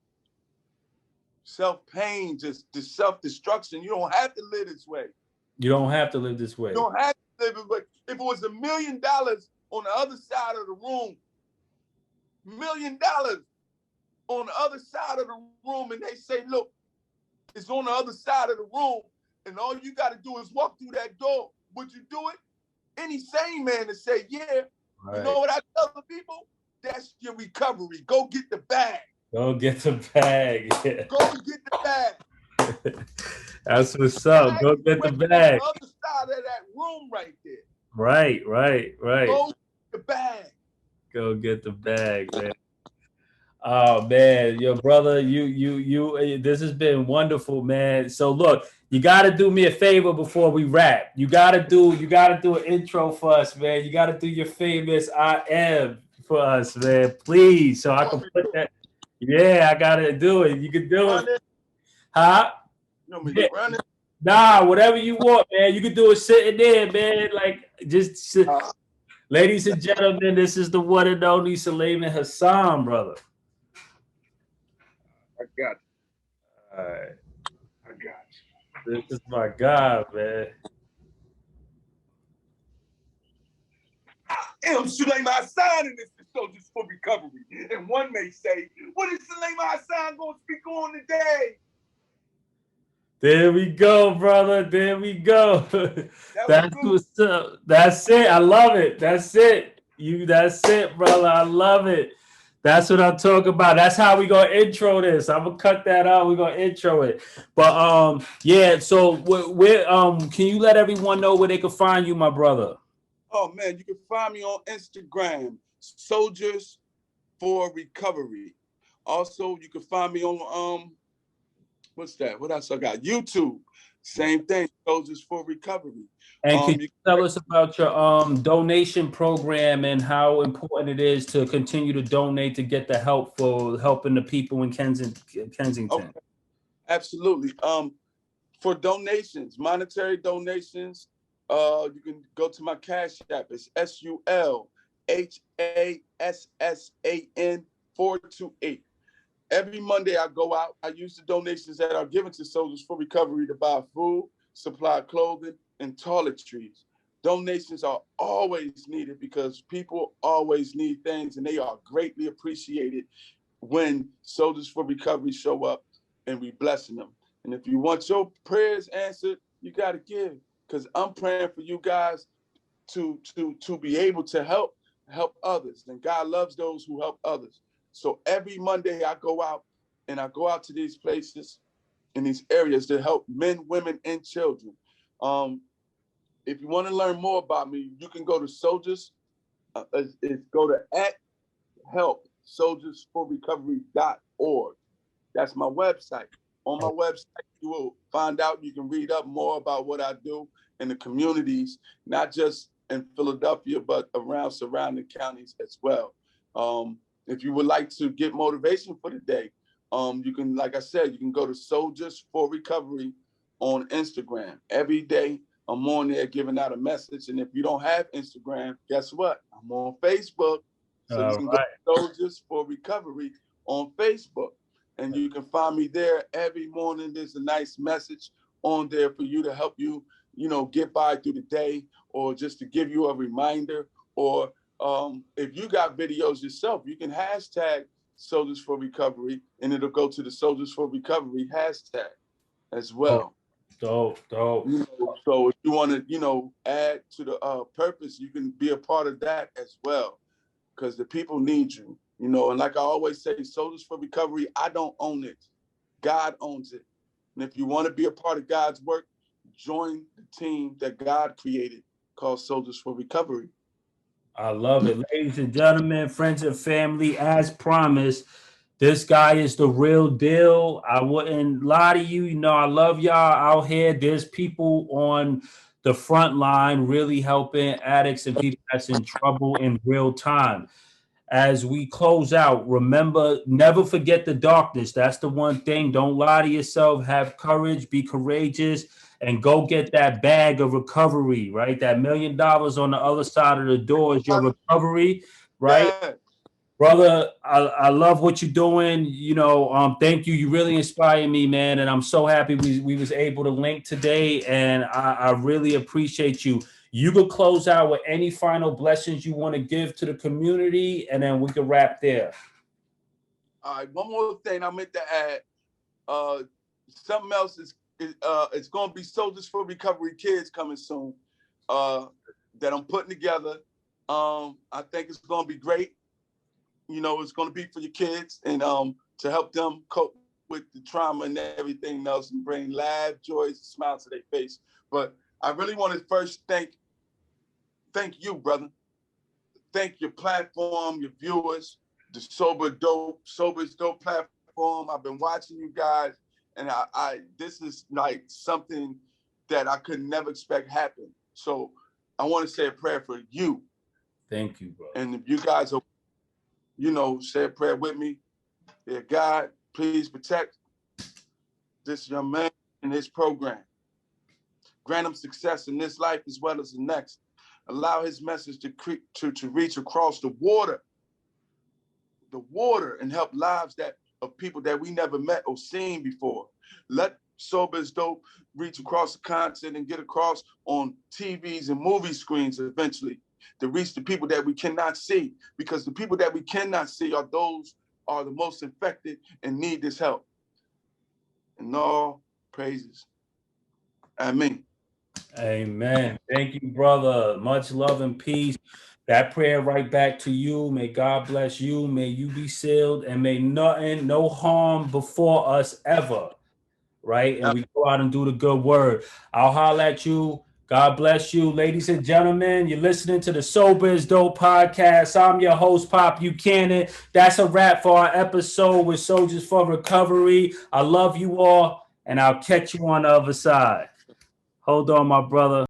self-pain, just self-destruction. You don't have to live this way. You don't have to live this way. You don't have to live this way. If it was $1 million on the other side of the room, $1 million on the other side of the room, and they say, look, it's on the other side of the room, and all you got to do is walk through that door, would you do it? Any sane man to say, yeah. Right. You know what I tell the people? That's your recovery. Go get the bag. Go get the bag. Yeah. Go get the bag. That's what's up. Go get the bag. On the other side of that room right there. Right, right, right. Go get the bag. Go get the bag, man. Oh man, your brother, you. This has been wonderful, man. So look, you got to do me a favor before we wrap. You got to do an intro for us, man. You got to do your famous "I am" for us, man, please. So I can put that. Yeah, I gotta do it. You can do it, huh? You want me to run it? Nah, whatever you want, man. You can do it sitting there, man. Like just sit. Ladies and gentlemen, this is the one and only Suleiman Hassan, brother. I got you. All right. I got you. This is my guy, man. I am Suleiman Hassan, and this is Soldiers for Recovery. And one may say, what is Suleiman Hassan going to speak on today? There we go, brother. There we go. That's what's up. That's it. I love it. That's it. That's it, brother. I love it. That's what I'm talking about. That's how we gonna intro this. I'm gonna cut that out. We're gonna intro it. But yeah. So where can you let everyone know where they can find you, my brother? Oh man, you can find me on Instagram, Soldiers for Recovery. Also, you can find me on what's that? What else I got? YouTube. Same thing, Soldiers for Recovery. And can you tell us about your donation program and how important it is to continue to donate to get the help for helping the people in Kensington? Okay. Absolutely. For donations, monetary donations, you can go to my Cash App. It's SULHASSAN 428. Every Monday I go out. I use the donations that are given to Soldiers for Recovery to buy food, supply clothing, and toiletries. Donations are always needed because people always need things, and they are greatly appreciated when Soldiers for Recovery show up and we blessing them. And if you want your prayers answered, you got to give, because I'm praying for you guys to be able to help others. And God loves those who help others. So every Monday I go out to these places in these areas to help men, women, and children. If you want to learn more about me, you can go to Soldiers. Go to @helpsoldiersforrecovery.org. That's my website. On my website, you will find out. You can read up more about what I do in the communities, not just in Philadelphia, but around surrounding counties as well. If you would like to get motivation for the day, you can, like I said, you can go to Soldiers for Recovery on Instagram. Every day I'm on there giving out a message. And if you don't have Instagram, guess what? I'm on Facebook. So you can go to Soldiers for Recovery on Facebook. And you can find me there every morning. There's a nice message on there for you to help you, get by through the day, or just to give you a reminder. Or if you got videos yourself, you can hashtag Soldiers for Recovery, and it'll go to the Soldiers for Recovery hashtag as well. Dope. So if you want to, add to the purpose, you can be a part of that as well, because the people need you, and like I always say, Soldiers for Recovery, I don't own it. God owns it. And if you want to be a part of God's work, join the team that God created called Soldiers for Recovery. I love it. Ladies and gentlemen, friends and family, as promised, this guy is the real deal. I wouldn't lie to you. You know, I love y'all out here. There's people on the front line really helping addicts and people that's in trouble in real time. As we close out, remember, never forget the darkness. That's the one thing. Don't lie to yourself. Have courage, be courageous, and go get that bag of recovery, right? That $1 million on the other side of the door is your recovery, right? Yeah. Brother, I love what you're doing. You know, thank you. You really inspire me, man. And I'm so happy we was able to link today. And I really appreciate you. You could close out with any final blessings you want to give to the community, and then we can wrap there. All right, one more thing I meant to add. Something else is it's going to be Soldiers for Recovery Kids coming soon that I'm putting together. I think it's going to be great. You know, it's going to be for your kids and to help them cope with the trauma and everything else and bring laugh, joy, smiles to their face. But I really want to first thank you, brother. Thank your platform, your viewers, the Sober's Dope platform. I've been watching you guys, and I this is like something that I could never expect happen. So I want to say a prayer for you. Thank you, bro. And if you guys are, you know, say a prayer with me. Dear God, please protect this young man in his program. Grant him success in this life as well as the next. Allow his message to reach across the water, and help lives of people that we never met or seen before. Let Sober's Dope reach across the continent and get across on TVs and movie screens eventually to reach the people that we cannot see, because the people that we cannot see are the most infected and need this help. And all praises. Amen. Amen. Thank you, brother. Much love and peace. That prayer right back to you. May God bless you. May you be sealed, and may no harm before us ever. Right? And we go out and do the good word. I'll holler at you. God bless you, ladies and gentlemen. You're listening to the Sober is Dope podcast. I'm your host, Pop Buchanan. That's a wrap for our episode with Soldiers for Recovery. I love you all, and I'll catch you on the other side. Hold on, my brother.